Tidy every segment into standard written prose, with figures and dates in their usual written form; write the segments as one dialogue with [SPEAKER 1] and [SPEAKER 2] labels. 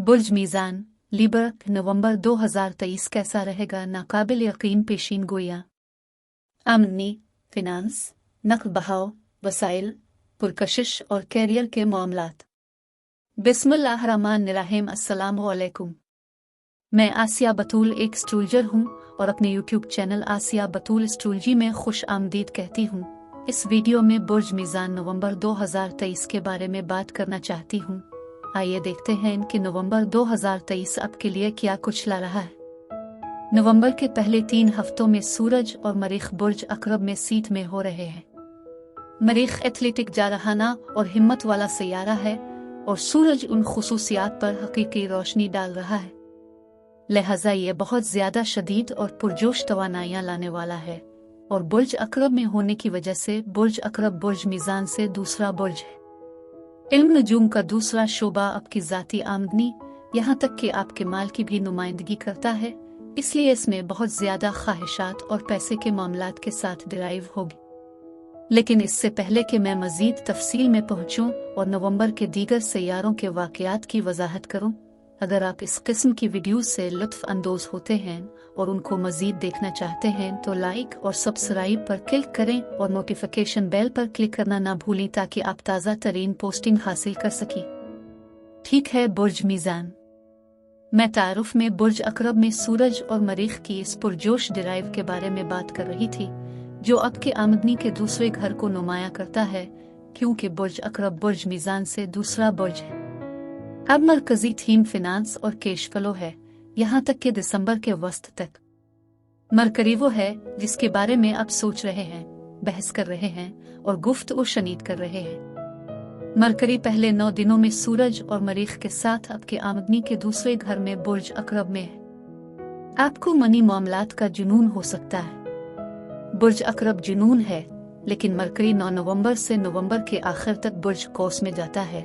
[SPEAKER 1] बुर्ज मीज़ान Libre नवंबर 2023 कैसा रहेगा? नाकाबिल यकीन पेशीन गोइयां, आमदनी, फिनांस, नकद बहाव, वसाइल, पुरकशिश और कैरियर के मामलात। बिस्मिल्लाहिर्रहमानिर्रहीम। अस्सलामु अलैकुम। मैं आसिया बतूल एक एस्ट्रोलॉजर हूँ और अपने यूट्यूब चैनल आसिया बतूल एस्ट्रोलॉजी में खुश आमदीद कहती हूँ। इस वीडियो में बुर्ज मीज़ान नवंबर 2023 के बारे में बात करना चाहती हूँ। आइए देखते हैं कि नवंबर 2023 आपके लिए क्या कुछ ला रहा है। नवंबर के पहले 3 हफ्तों में सूरज और मरीख बुर्ज अकरब में सीट में हो रहे हैं। मरीख एथलेटिक जारहाना और हिम्मत वाला सैयारा है और सूरज उन खुसूसियात पर हकीकी रोशनी डाल रहा है, लिहाजा ये बहुत ज्यादा शदीद और पुरजोश तवानाइयां लाने वाला है। और बुर्ज अकरब में होने की वजह से बुर्ज अकरब बुर्ज मीज़ान से दूसरा बुर्ज है। इल्म नजूम का दूसरा शोबा आपकी ज़ाती आमदनी, यहाँ तक कि आपके माल की भी नुमाइंदगी करता है, इसलिए इसमें बहुत ज्यादा ख्वाहिशात और पैसे के मामलात के साथ ड्राइव होगी। लेकिन इससे पहले कि मैं मजीद तफसील में पहुंचूं और नवंबर के दीगर सैयारों के वाकयात की वजाहत करूं, अगर आप इस किस्म की वीडियोस से लुत्फ अंदोज होते हैं और उनको मजीद देखना चाहते हैं तो लाइक और सब्सक्राइब पर क्लिक करें और नोटिफिकेशन बेल पर क्लिक करना ना भूलें ताकि आप ताज़ा तरीन पोस्टिंग हासिल कर सकें। ठीक है, बुर्ज मीज़ान। मैं तारुफ में बुर्ज अकरब में सूरज और मरीख की इस पुरजोश ड्राइव के बारे में बात कर रही थी, जो आपके आमदनी के दूसरे घर को नुमाया करता है, क्योंकि बुर्ज अकरब बुर्ज मीज़ान से दूसरा बुर्ज है। अब मरकजी थीम फिनांस और कैश फ्लो है, यहाँ तक कि दिसंबर के वस्त तक। मरकरी वो है जिसके बारे में आप सोच रहे हैं, बहस कर रहे हैं और गुफ्तगू शनीद कर रहे हैं। मरकरी पहले 9 दिनों में सूरज और मरीख के साथ आपके आमदनी के दूसरे घर में बुर्ज अकरब में है। आपको मनी मामलात का जुनून हो सकता है। बुर्ज अकरब जुनून है, लेकिन मरकरी 9 नवंबर से नवंबर के आखिर तक बुर्ज कौस में जाता है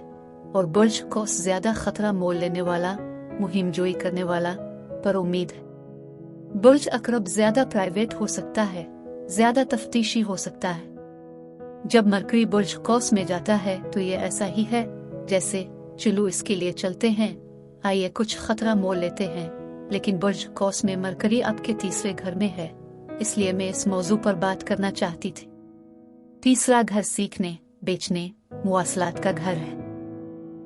[SPEAKER 1] और बुर्ज कौस ज्यादा खतरा मोल लेने वाला, मुहिम जोई करने वाला पर उम्मीद है। बुर्ज अकरब ज्यादा प्राइवेट हो सकता है, ज्यादा तफ्तीशी हो सकता है। जब मरकरी बुर्ज कौस में जाता है तो ये ऐसा ही है जैसे चलो इसके लिए चलते हैं, आइए कुछ खतरा मोल लेते हैं। लेकिन बुर्ज कौस में मरकरी आपके तीसरे घर में है, इसलिए मैं इस मौजू पर बात करना चाहती थी। तीसरा घर सीखने, बेचने, मुवासलात का घर है,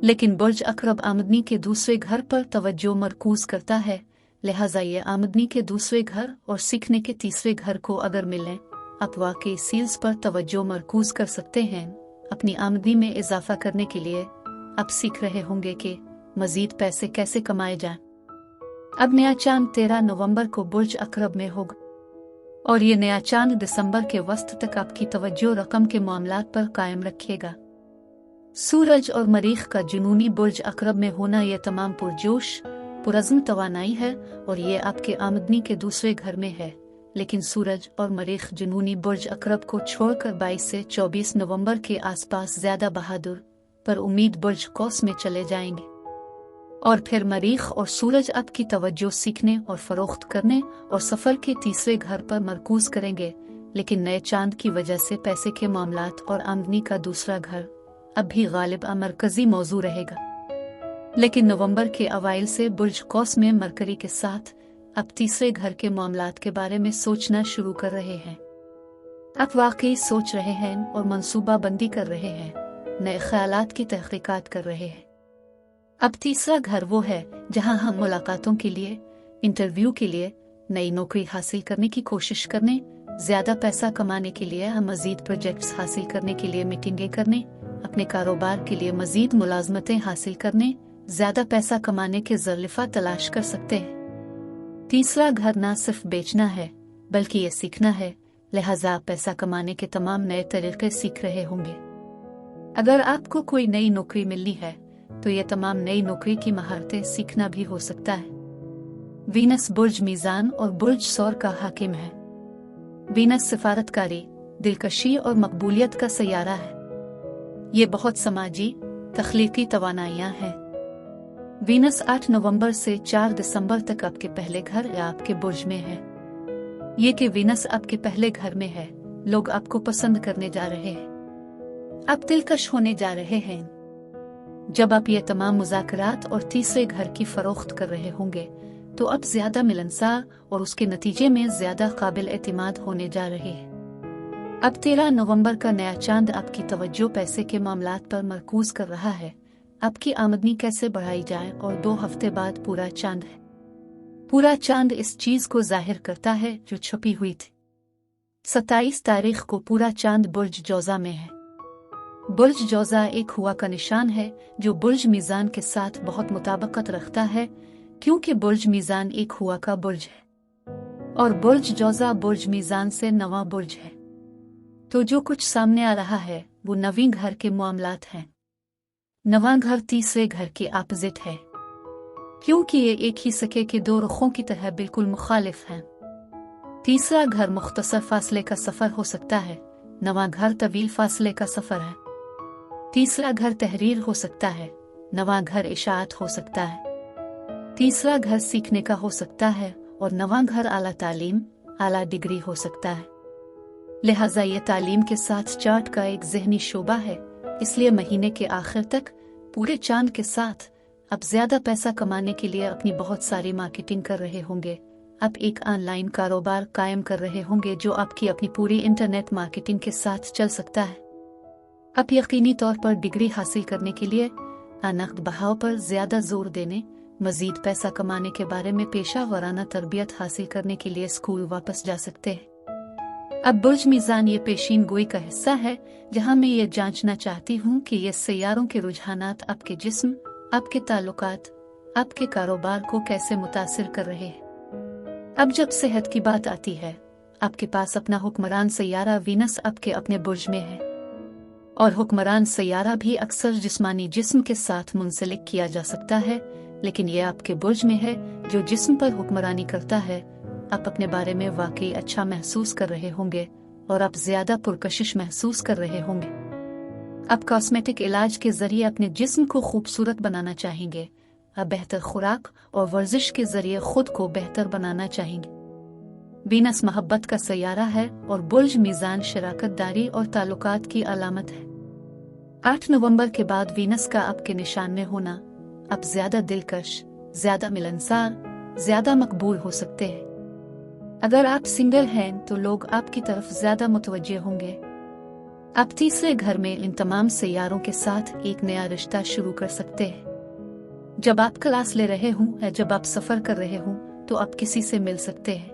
[SPEAKER 1] लेकिन बुर्ज अकरब आमदनी के दूसरे घर पर तवज्जो मरकूज करता है, लिहाजा ये आमदनी के दूसरे घर और सीखने के तीसरे घर को अगर मिलें, आप वाकई सेल्स पर तवज्जो मरकूज कर सकते हैं। अपनी आमदनी में इजाफा करने के लिए आप सीख रहे होंगे कि मजीद पैसे कैसे कमाए जाएं। अब नया चांद 13 नवंबर को बुर्ज अकरब में होगा और ये नया चांद दिसंबर के वस्त तक आपकी तवज्जो रकम के मामलात पर कायम रखेगा। सूरज और मरीख का जुनूनी बुर्ज अकरब में होना यह तमाम पुरजोश पुरज़्म तवानाई है और ये आपके आमदनी के दूसरे घर में है। लेकिन सूरज और मरीख जुनूनी बुर्ज अकरब को छोड़कर 22 से 24 नवंबर के आसपास ज्यादा बहादुर पर उम्मीद बुर्ज कौस में चले जाएंगे और फिर मरीख और सूरज आपकी तवज्जो सीखने और फरोख्त करने और सफर के तीसरे घर पर मरकूज करेंगे। लेकिन नए चांद की वजह से पैसे के मामलात और आमदनी का दूसरा घर अब भी गालिब मरकजी मौजू रहेगा। लेकिन नवंबर के अवाइल से बुर्ज कौस में मरकरी के साथ अब तीसरे घर के मामलात के बारे में सोचना शुरू कर रहे हैं। आप वाकई सोच रहे हैं और मंसूबा बंदी कर रहे हैं, नए ख्यालात की तहकीकात कर रहे हैं। अब तीसरा घर वो है जहां हम मुलाकातों के लिए, इंटरव्यू के लिए, नई नौकरी हासिल करने की कोशिश करने, ज्यादा पैसा कमाने के लिए, हम मजीद प्रोजेक्ट्स हासिल करने के लिए मीटिंगें करने, अपने कारोबार के लिए मजीद मुलाजमतें हासिल करने, ज्यादा पैसा कमाने के ज़रीफ़ा तलाश कर सकते हैं। तीसरा घर ना सिर्फ बेचना है बल्कि ये सीखना है, लिहाजा पैसा कमाने के तमाम नए तरीके सीख रहे होंगे। अगर आपको कोई नई नौकरी मिलनी है तो ये तमाम नई नौकरी की महारतें सीखना भी हो सकता है। वीनस बुर्ज मीज़ान और बुर्ज सौर का हाकिम है। वीनस सिफारतकारी, दिलकशी और मकबूलियत का सैयारा है। ये बहुत समाजी, तख्लीकी तवानाइयां हैं। वीनस 8 नवंबर से 4 दिसंबर तक आपके पहले घर या आपके बुर्ज में है। ये कि वीनस आपके पहले घर में है, लोग आपको पसंद करने जा रहे हैं, आप दिलकश होने जा रहे हैं। जब आप ये तमाम मुज़ाकरात और तीसरे घर की फरोख्त कर रहे होंगे तो अब ज्यादा मिलनसार और उसके नतीजे में ज्यादा काबिल एतमाद होने जा रहे हैं। अब 13 नवंबर का नया चांद आपकी तवज्जो पैसे के मामलात पर मरकूज कर रहा है। आपकी आमदनी कैसे बढ़ाई जाए और 2 हफ्ते बाद पूरा चांद है। पूरा चांद इस चीज को जाहिर करता है जो छुपी हुई थी। 27 तारीख को पूरा चांद बुर्ज जौजा में है। बुर्ज जौजा एक हुआ का निशान है जो बुर्ज मीज़ान के साथ बहुत मुताबिकत रखता है, क्योंकि बुर्ज मीज़ान एक हुआ का बुर्ज है और बुर्ज जौजा बुर्ज मीज़ान से नवा बुर्ज है। तो जो कुछ सामने आ रहा है वो नवीं घर के मामलात हैं। नवा घर तीसरे घर के अपोजिट है, क्योंकि ये एक ही सिक्के के 2 रुखों की तरह बिल्कुल मुखालिफ हैं। तीसरा घर मुख्तसर फासले का सफर हो सकता है, नवा घर तवील फासले का सफर है। तीसरा घर तहरीर हो सकता है, नवा घर इशाअत हो सकता है। तीसरा घर सीखने का हो सकता है और नवा घर आला तालीम, आला डिग्री हो सकता है। लिहाजा ये तालीम के साथ चार्ट का एक ज़हनी शोबा है, इसलिए महीने के आखिर तक पूरे चांद के साथ आप ज्यादा पैसा कमाने के लिए अपनी बहुत सारी मार्केटिंग कर रहे होंगे। आप एक ऑनलाइन कारोबार कायम कर रहे होंगे जो आपकी अपनी पूरी इंटरनेट मार्केटिंग के साथ चल सकता है। आप यकीनी तौर पर डिग्री हासिल करने के लिए नकद बहाव पर ज्यादा जोर देने, मजीद पैसा कमाने के बारे में पेशा वराना तरबियत हासिल करने के लिए स्कूल वापस जा सकते हैं। अब बुर्ज मीज़ान ये पेशीन गोई का हिस्सा है जहां मैं ये जांचना चाहती हूँ कि ये सैयारों के रुझानात आपके जिस्म, आपके ताल्लुकात, आपके कारोबार को कैसे मुतासिर कर रहे हैं। अब जब सेहत की बात आती है, आपके पास अपना हुक्मरान सैयारा वीनस आपके अपने बुर्ज में है और हुक्मरान सैयारा भी अक्सर जिस्मानी जिस्म के साथ मुंसलिक किया जा सकता है, लेकिन यह आपके बुर्ज में है जो जिस्म पर हुक्मरानी करता है। आप अपने बारे में वाकई अच्छा महसूस कर रहे होंगे और आप ज्यादा पुरकशिश महसूस कर रहे होंगे। आप कॉस्मेटिक इलाज के जरिए अपने जिस्म को खूबसूरत बनाना चाहेंगे। आप बेहतर खुराक और वर्जिश के जरिए खुद को बेहतर बनाना चाहेंगे। वीनस मोहब्बत का सैयारा है और बुर्ज मीज़ान शराकतदारी और ताल्लुकात की अलामत है। 8 नवंबर के बाद वीनस का आपके निशान में होना आप ज्यादा दिलकश, ज्यादा मिलनसार, ज्यादा मकबूल हो सकते हैं। अगर आप सिंगल हैं तो लोग आपकी तरफ ज्यादा मुतवज्जे होंगे। आप तीसरे घर में इन तमाम सैयारों के साथ एक नया रिश्ता शुरू कर सकते हैं। जब आप क्लास ले रहे हों या जब आप सफर कर रहे हों तो आप किसी से मिल सकते हैं।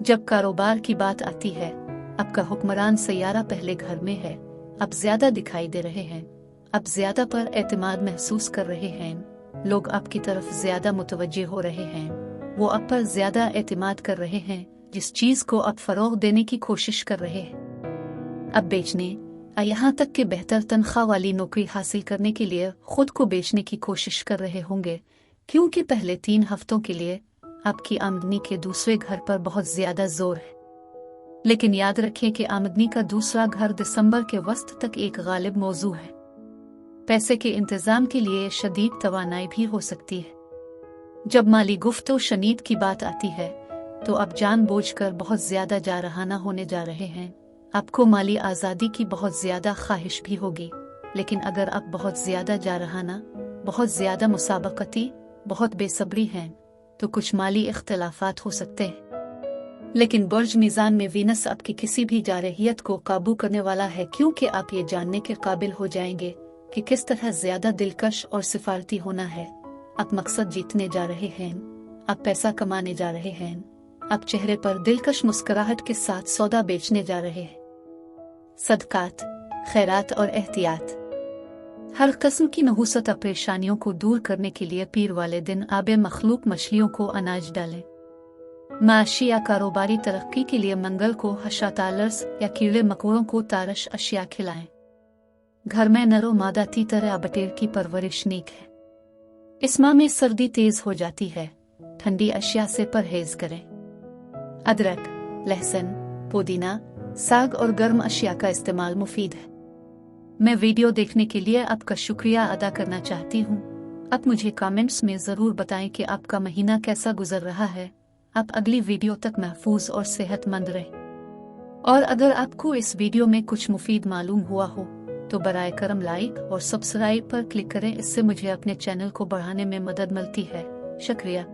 [SPEAKER 1] जब कारोबार की बात आती है, आपका हुक्मरान सैयारा पहले घर में है। आप ज्यादा दिखाई दे रहे हैं, आप ज्यादा पर एतमाद महसूस कर रहे हैं। लोग आपकी तरफ ज्यादा मुतवज्जे हो रहे हैं, वो आप पर ज्यादा एतमाद कर रहे हैं। जिस चीज को आप फरोग देने की कोशिश कर रहे हैं, अब बेचने यहाँ तक कि बेहतर तनख्वाह वाली नौकरी हासिल करने के लिए खुद को बेचने की कोशिश कर रहे होंगे, क्योंकि पहले 3 हफ्तों के लिए आपकी आमदनी के दूसरे घर पर बहुत ज्यादा जोर है। लेकिन याद रखें कि आमदनी का दूसरा घर दिसंबर के वस्त तक एक गालिब मौजू है। पैसे के इंतजाम के लिए शदीद तवानाई भी हो सकती है। जब माली गुफ्तो शनीद की बात आती है तो आप जानबूझकर बहुत ज्यादा जारहाना होने जा रहे हैं। आपको माली आज़ादी की बहुत ज्यादा ख्वाहिश भी होगी, लेकिन अगर आप बहुत ज्यादा जारहाना, बहुत ज्यादा मुसाबकती, बहुत बेसब्री हैं तो कुछ माली इख्तलाफात हो सकते हैं। लेकिन बुर्ज मीज़ान में वीनस आपकी किसी भी जारहियत को काबू करने वाला है, क्योंकि आप ये जानने के काबिल हो जाएंगे कि किस तरह ज्यादा दिलकश और सिफारती होना है। आप मकसद जीतने जा रहे हैं, आप पैसा कमाने जा रहे हैं, आप चेहरे पर दिलकश मुस्कुराहट के साथ सौदा बेचने जा रहे हैं। सदकात, खैरात और एहतियात। हर किस्म की नहुसत और परेशानियों को दूर करने के लिए पीर वाले दिन आबे मखलूक मछलियों को अनाज डालें। माशी या कारोबारी तरक्की के लिए मंगल को हशातालर्स या कीड़े मकोड़ों को तारश अशिया खिलाएं। घर में नरो मादा तीतर या बटेर की परवरिश नीक है। इस माह में सर्दी तेज हो जाती है, ठंडी अशिया से परहेज करें। अदरक, लहसुन, पुदीना, साग और गर्म अशिया का इस्तेमाल मुफीद है। मैं वीडियो देखने के लिए आपका शुक्रिया अदा करना चाहती हूँ। आप मुझे कमेंट्स में ज़रूर बताएं कि आपका महीना कैसा गुजर रहा है। आप अगली वीडियो तक महफूज और सेहतमंद रहें। और अगर आपको इस वीडियो में कुछ मुफीद मालूम हुआ हो तो बराए करम लाइक और सब्सक्राइब पर क्लिक करें, इससे मुझे अपने चैनल को बढ़ाने में मदद मिलती है। शुक्रिया।